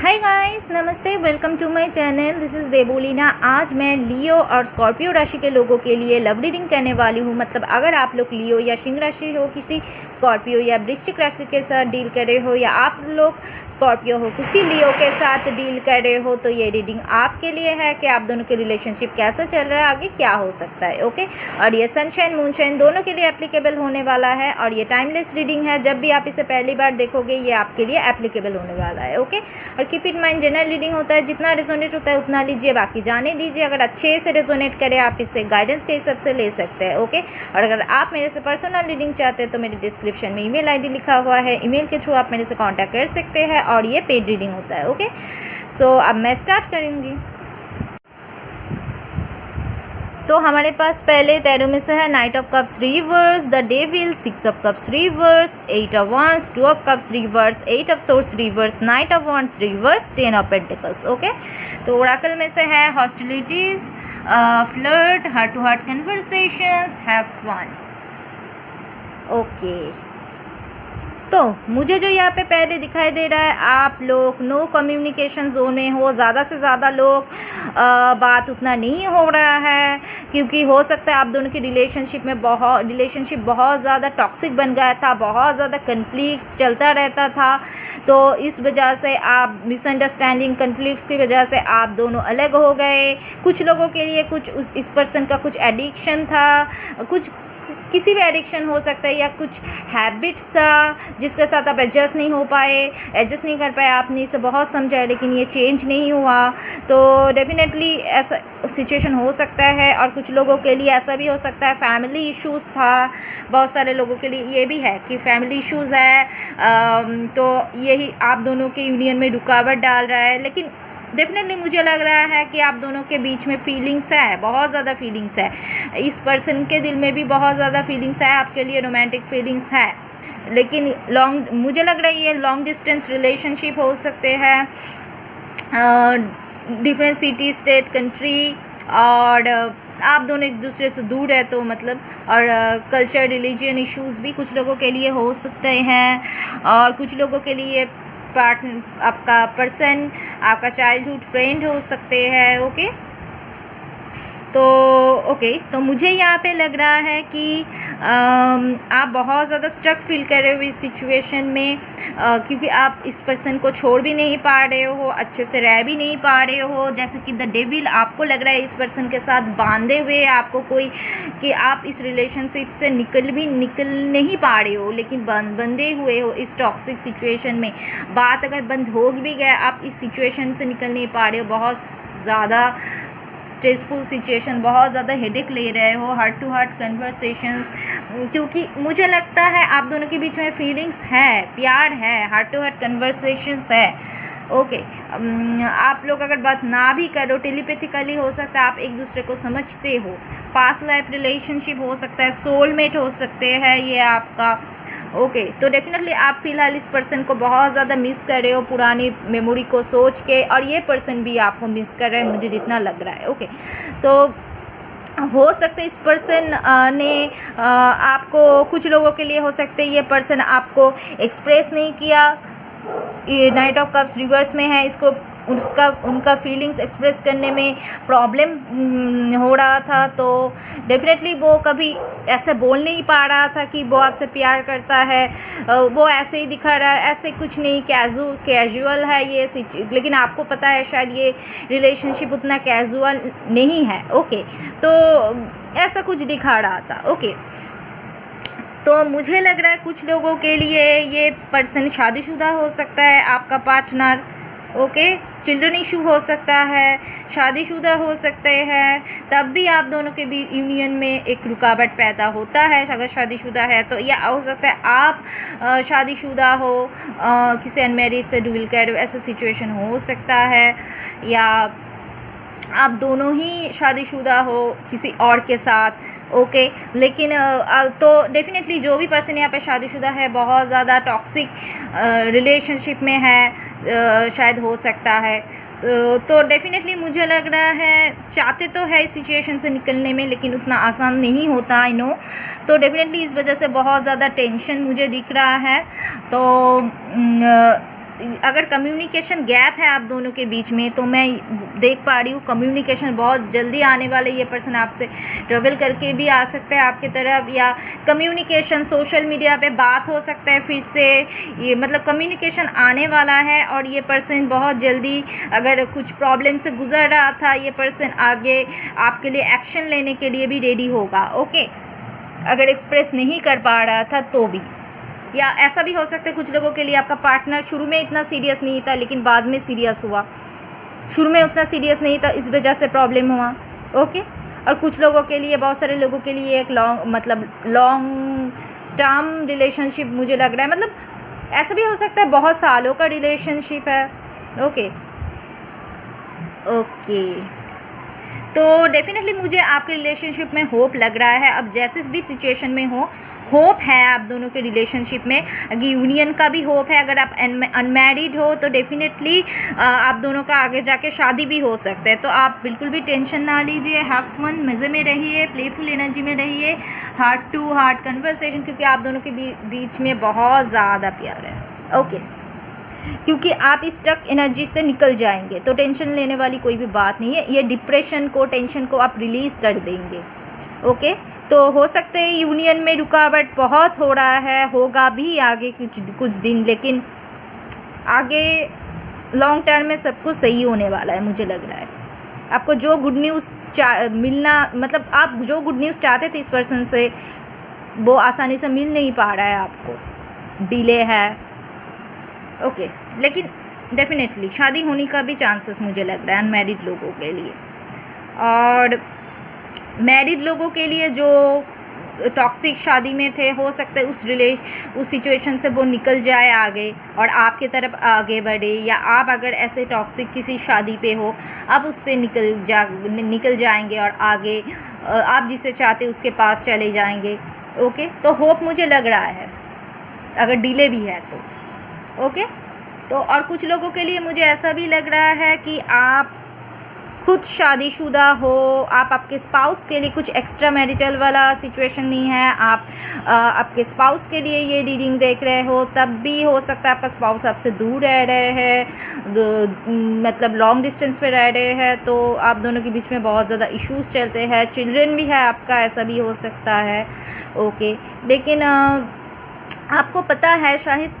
हाय guys, नमस्ते, welcome to my channel. This is Debolina. आज मैं लियो और स्कॉर्पियो राशि के लोगों के लिए लव रीडिंग करने वाली हूँ। मतलब अगर आप लोग लियो या सिंह राशि हो, किसी स्कॉर्पियो या वृश्चिक राशि के साथ डील कर रहे हो, या आप लोग स्कॉर्पियो हो किसी लियो के साथ डील कर रहे हो, तो ये रीडिंग आपके लिए है कि आप दोनों के रिलेशनशिप कैसा चल रहा है, आगे क्या हो सकता है। ओके, और ये सनशाइन मूनशाइन दोनों के लिए एप्लीकेबल होने वाला है, और ये टाइमलेस रीडिंग है। जब भी आप इसे पहली बार देखोगे ये आपके लिए एप्लीकेबल होने वाला है। ओके, और keep in mind, general reading होता है, जितना रेजोनेट होता है उतना लीजिए, बाकी जाने दीजिए। अगर अच्छे से रेजोनेट करे आप इससे गाइडेंस के हिसाब से ले सकते हैं। ओके, और अगर आप मेरे से पर्सनल रीडिंग चाहते हैं तो मेरे डिस्क्रिप्शन में ईमेल आईडी लिखा हुआ है, ईमेल के थ्रू आप मेरे से कांटेक्ट कर सकते हैं, और ये पेड रीडिंग होता है। ओके, सो अब मैं स्टार्ट करूँगी। तो हमारे पास पहले टैरो में से है knight of cups reverse, the devil, 6 of cups reverse, 8 of wands, 2 of cups reverse, 8 of swords reverse, knight of wands reverse, 10 of pentacles. Okay, तो ओरेकल में से है hostilities, flirt, heart to heart conversations, have fun. Okay, तो मुझे जो यहाँ पे पहले दिखाई दे रहा है, आप लोग नो कम्युनिकेशन जोन में हो। ज़्यादा से ज़्यादा लोग बात उतना नहीं हो रहा है, क्योंकि हो सकता है आप दोनों की रिलेशनशिप बहुत ज़्यादा टॉक्सिक बन गया था, बहुत ज़्यादा कन्फ्लिक्ट्स चलता रहता था। तो इस वजह से आप मिसअंडरस्टैंडिंग, कन्फ्लिक्ट्स की वजह से आप दोनों अलग हो गए। कुछ लोगों के लिए इस पर्सन का कुछ एडिक्शन था, किसी भी एडिक्शन हो सकता है, या कुछ हैबिट्स था जिसके साथ आप एडजस्ट नहीं कर पाए। आपने इसे बहुत समझा लेकिन ये चेंज नहीं हुआ, तो डेफिनेटली ऐसा सिचुएशन हो सकता है। और कुछ लोगों के लिए ऐसा भी हो सकता है फैमिली इश्यूज़ था। बहुत सारे लोगों के लिए ये भी है कि फैमिली इश्यूज़ है, तो यही आप दोनों के यूनियन में रुकावट डाल रहा है। लेकिन डेफिनेटली मुझे लग रहा है कि आप दोनों के बीच में फीलिंग्स है, बहुत ज़्यादा फीलिंग्स है। इस पर्सन के दिल में भी बहुत ज़्यादा फीलिंग्स है, आपके लिए रोमांटिक फीलिंग्स है। लेकिन मुझे लग रहा है ये लॉन्ग डिस्टेंस रिलेशनशिप हो सकते हैं, डिफरेंट सिटी, स्टेट, कंट्री, और आप दोनों एक दूसरे से दूर है, तो मतलब, और कल्चर, रिलीजन इश्यूज़ भी कुछ लोगों के लिए हो सकते हैं। और कुछ लोगों के लिए पार्टनर, आपका पर्सन, आपका चाइल्डहुड फ्रेंड हो सकते हैं। ओके, तो मुझे यहाँ पे लग रहा है कि आप बहुत ज़्यादा स्ट्रक फील कर रहे हो इस सिचुएशन में, क्योंकि आप इस पर्सन को छोड़ भी नहीं पा रहे हो, अच्छे से रह भी नहीं पा रहे हो। जैसे कि द डेविल, आपको लग रहा है इस पर्सन के साथ बांधे हुए आपको कोई, कि आप इस रिलेशनशिप से निकल नहीं पा रहे हो, लेकिन बंधे हुए हो इस टॉक्सिक सिचुएशन में। बात अगर बंद हो भी गया, आप इस सिचुएशन से निकल नहीं पा रहे हो। बहुत ज़्यादा स्ट्रेसफुल सिचुएशन, बहुत ज़्यादा हेडेक ले रहे हो, हार्ट टू हार्ट कन्वर्सेशन, क्योंकि मुझे लगता है आप दोनों के बीच में फीलिंग्स है, प्यार है, हार्ट टू हार्ट कन्वर्सेशंस है। ओके, आप लोग अगर बात ना भी करो, टेलीपैथिकली हो सकता है आप एक दूसरे को समझते हो। पास्ट लाइफ रिलेशनशिप हो सकता है, सोलमेट हो सकते हैं ये आपका। ओके, तो डेफिनेटली आप फिलहाल इस पर्सन को बहुत ज़्यादा मिस कर रहे हो, पुरानी मेमोरी को सोच के, और ये पर्सन भी आपको मिस कर रहा है, मुझे जितना लग रहा है। ओके, तो हो सकता है इस पर्सन ने आपको, कुछ लोगों के लिए हो सकता है ये पर्सन आपको एक्सप्रेस नहीं किया। ये नाइट ऑफ कप्स रिवर्स में है, इसको उनका फीलिंग्स एक्सप्रेस करने में प्रॉब्लम हो रहा था। तो डेफिनेटली वो कभी ऐसे बोल नहीं पा रहा था कि वो आपसे प्यार करता है, वो ऐसे ही दिखा रहा है, ऐसे कुछ नहीं, कैजुअल है ये। लेकिन आपको पता है शायद ये रिलेशनशिप उतना कैजुअल नहीं है। ओके, तो ऐसा कुछ दिखा रहा था। ओके, तो मुझे लग रहा है कुछ लोगों के लिए ये पर्सन शादीशुदा हो सकता है, आपका पार्टनर। ओके, चिल्ड्रन इशू हो सकता है, शादीशुदा हो सकते हैं, तब भी आप दोनों के बीच यूनियन में एक रुकावट पैदा होता है अगर शादीशुदा है तो। या हो सकता है आप शादीशुदा हो, किसी अनमैरिड से डील कर रहे हो, ऐसा सिचुएशन हो सकता है। या आप दोनों ही शादीशुदा हो किसी और के साथ। ओके, लेकिन तो डेफिनेटली जो भी पर्सन यहाँ पे शादीशुदा है, बहुत ज़्यादा टॉक्सिक रिलेशनशिप में है, शायद हो सकता है। तो डेफिनेटली मुझे लग रहा है चाहते तो है इस सिचुएशन से निकलने में, लेकिन उतना आसान नहीं होता, आई नो। तो डेफिनेटली इस वजह से बहुत ज़्यादा टेंशन मुझे दिख रहा है। तो अगर कम्युनिकेशन गैप है आप दोनों के बीच में, तो मैं देख पा रही हूँ कम्युनिकेशन बहुत जल्दी आने वाले, ये पर्सन आपसे ट्रेवल करके भी आ सकता है आपके तरफ, या कम्युनिकेशन सोशल मीडिया पे बात हो सकता है फिर से, ये मतलब कम्युनिकेशन आने वाला है। और ये पर्सन बहुत जल्दी, अगर कुछ प्रॉब्लम से गुजर रहा था, ये पर्सन आगे आपके लिए एक्शन लेने के लिए भी रेडी होगा। ओके, अगर एक्सप्रेस नहीं कर पा रहा था तो भी, या ऐसा भी हो सकता है कुछ लोगों के लिए आपका पार्टनर शुरू में इतना सीरियस नहीं था लेकिन बाद में सीरियस हुआ, शुरू में उतना सीरियस नहीं था इस वजह से प्रॉब्लम हुआ। ओके, और कुछ लोगों के लिए, बहुत सारे लोगों के लिए एक लॉन्ग टर्म रिलेशनशिप मुझे लग रहा है, मतलब ऐसा भी हो सकता है बहुत सालों का रिलेशनशिप है। ओके, तो डेफिनेटली मुझे आपके रिलेशनशिप में होप लग रहा है। अब जैसे भी सिचुएशन में हो, होप है आप दोनों के रिलेशनशिप में। अगर यूनियन का भी होप है, अगर आप अनमैरिड हो तो डेफिनेटली आप दोनों का आगे जाके शादी भी हो सकता है। तो आप बिल्कुल भी टेंशन ना लीजिए, हैव फन, मज़े में रहिए, प्लेफुल एनर्जी में रहिए, हार्ट टू हार्ट कन्वर्सेशन, क्योंकि आप दोनों के बीच में बहुत ज़्यादा प्यार है। ओके, क्योंकि आप इस स्टक एनर्जी से निकल जाएंगे, तो टेंशन लेने वाली कोई भी बात नहीं है। ये डिप्रेशन को, टेंशन को आप रिलीज़ कर देंगे। ओके, तो हो सकते हैं यूनियन में रुकावट बहुत हो रहा है, होगा भी आगे कुछ दिन, लेकिन आगे लॉन्ग टर्म में सब कुछ सही होने वाला है मुझे लग रहा है। आपको जो गुड न्यूज़ मिलना, मतलब आप जो गुड न्यूज़ चाहते थे इस पर्सन से, वो आसानी से मिल नहीं पा रहा है, आपको डिले है। ओके, लेकिन डेफिनेटली शादी होने का भी चांसेस मुझे लग रहा है अनमैरिड लोगों के लिए। और मैरिड लोगों के लिए जो टॉक्सिक शादी में थे, हो सकता है उस सिचुएशन से वो निकल जाए आगे और आपके तरफ आगे बढ़े, या आप अगर ऐसे टॉक्सिक किसी शादी पे हो, आप उससे निकल जाएंगे और आगे आप जिसे चाहते उसके पास चले जाएंगे। ओके, तो होप मुझे लग रहा है, अगर डिले भी है तो। ओके, तो और कुछ लोगों के लिए मुझे ऐसा भी लग रहा है कि आप खुद शादीशुदा हो, आपके स्पाउस के लिए कुछ एक्स्ट्रा मैरिटल वाला सिचुएशन नहीं है, आप आपके स्पाउस के लिए ये रीडिंग देख रहे हो, तब भी हो सकता है आपका स्पाउस आपसे दूर रह रहे हैं, मतलब लॉन्ग डिस्टेंस पे रह रहे हैं, तो आप दोनों के बीच में बहुत ज़्यादा इश्यूज चलते हैं, चिल्ड्रन भी है आपका, ऐसा भी हो सकता है। ओके, लेकिन आपको पता है शायद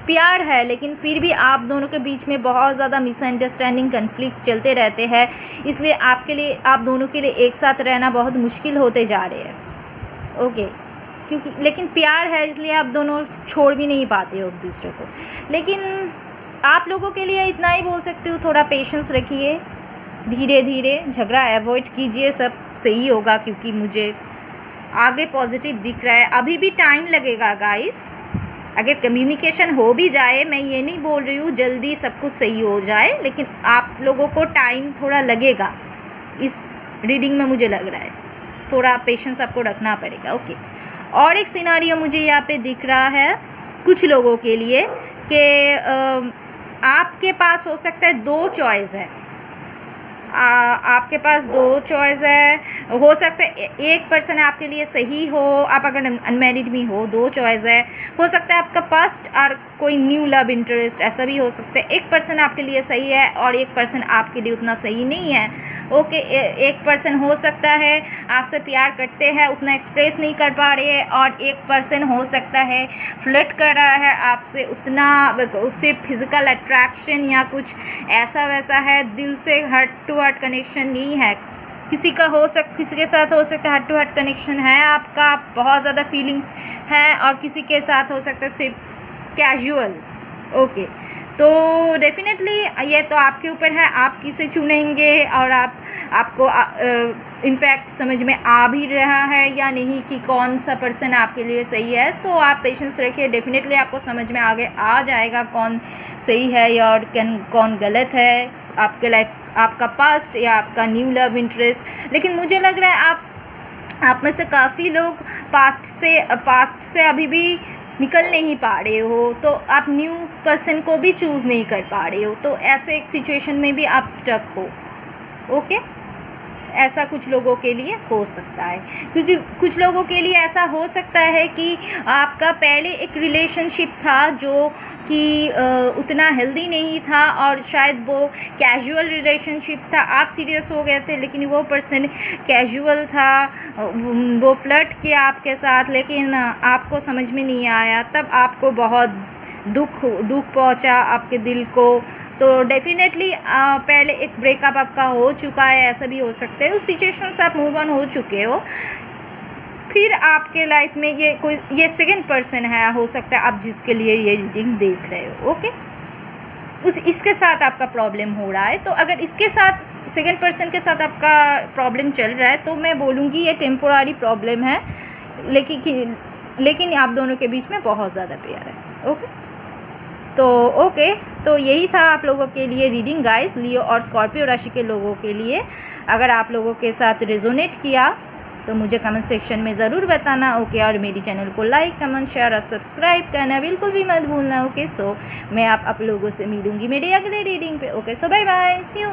प्यार है, लेकिन फिर भी आप दोनों के बीच में बहुत ज़्यादा मिसअंडरस्टैंडिंग, कन्फ्लिक्ट चलते रहते हैं, इसलिए आपके लिए, आप दोनों के लिए एक साथ रहना बहुत मुश्किल होते जा रहे हैं। ओके, क्योंकि लेकिन प्यार है इसलिए आप दोनों छोड़ भी नहीं पाते हो एक दूसरे को। लेकिन आप लोगों के लिए इतना ही बोल सकती हूँ, थोड़ा पेशेंस रखिए, धीरे धीरे झगड़ा अवॉइड कीजिए, सब सही होगा, क्योंकि मुझे आगे पॉजिटिव दिख रहा है। अभी भी टाइम लगेगा गाइस, अगर कम्युनिकेशन हो भी जाए, मैं ये नहीं बोल रही हूँ जल्दी सब कुछ सही हो जाए, लेकिन आप लोगों को टाइम थोड़ा लगेगा इस रीडिंग में, मुझे लग रहा है थोड़ा पेशेंस आपको रखना पड़ेगा। ओके, और एक सिनारियो मुझे यहाँ पे दिख रहा है कुछ लोगों के लिए कि आपके पास हो सकता है दो चॉइस है, आपके पास दो चॉइस है, हो सकता है एक पर्सन आपके लिए सही हो, आप अगर अनमैरिड भी हो, दो चॉइस है, हो सकता है आपका पास्ट और कोई न्यू लव इंटरेस्ट, ऐसा भी हो सकता है। एक पर्सन आपके लिए सही है और एक पर्सन आपके लिए उतना सही नहीं है। ओके, एक पर्सन हो सकता है आपसे प्यार करते हैं, उतना एक्सप्रेस नहीं कर पा रहे हैं, और एक पर्सन हो सकता है फ्लर्ट कर रहा है आपसे, उतना सिर्फ फिजिकल अट्रैक्शन या कुछ ऐसा वैसा है, दिल से हार्ट टू हार्ट कनेक्शन नहीं है। किसी के साथ हो सकता है हार्ट टू हार्ट कनेक्शन है आपका, बहुत ज़्यादा फीलिंग्स है, और किसी के साथ हो सकता है सिर्फ कैजुअल। ओके, तो डेफिनेटली ये तो आपके ऊपर है, आप किसे चुनेंगे, और आपको इनफैक्ट समझ में आ भी रहा है या नहीं कि कौन सा पर्सन आपके लिए सही है। तो आप पेशेंस रखिए, डेफिनेटली आपको समझ में आगे आ जाएगा कौन सही है और कौन गलत है, आपके लाइफ, आपका पास्ट या आपका न्यू लव इंटरेस्ट। लेकिन मुझे लग रहा है आप में से काफ़ी लोग पास्ट से अभी भी निकल नहीं पा रहे हो, तो आप न्यू पर्सन को भी चूज़ नहीं कर पा रहे हो, तो ऐसे एक सिचुएशन में भी आप स्टक हो। ओके, ऐसा कुछ लोगों के लिए हो सकता है, क्योंकि कुछ लोगों के लिए ऐसा हो सकता है कि आपका पहले एक रिलेशनशिप था जो कि उतना हेल्दी नहीं था, और शायद वो कैजुअल रिलेशनशिप था, आप सीरियस हो गए थे लेकिन वो पर्सन कैजुअल था, वो फ्लर्ट किया आपके साथ लेकिन आपको समझ में नहीं आया, तब आपको बहुत दुख पहुंचा आपके दिल को। तो डेफिनेटली पहले एक ब्रेकअप आपका हो चुका है, ऐसा भी हो सकता है, उस सिचुएशन से आप मूव ऑन हो चुके हो, फिर आपके लाइफ में ये सेकंड पर्सन है, हो सकता है आप जिसके लिए ये रीडिंग देख रहे हो। ओके, इसके साथ आपका प्रॉब्लम हो रहा है, तो अगर इसके साथ सेकंड पर्सन के साथ आपका प्रॉब्लम चल रहा है तो मैं बोलूँगी ये टेम्पोरारी प्रॉब्लम है, लेकिन आप दोनों के बीच में बहुत ज़्यादा प्यार है। ओके, तो यही था आप लोगों के लिए रीडिंग गाइस, लियो और स्कॉर्पियो राशि के लोगों के लिए। अगर आप लोगों के साथ रेजोनेट किया तो मुझे कमेंट सेक्शन में ज़रूर बताना। ओके, और मेरी चैनल को लाइक, कमेंट, शेयर और सब्सक्राइब करना बिल्कुल भी मत भूलना। ओके, सो मैं आप लोगों से मिलूंगी मेरी अगले रीडिंग पे। Okay, so bye bye, see you.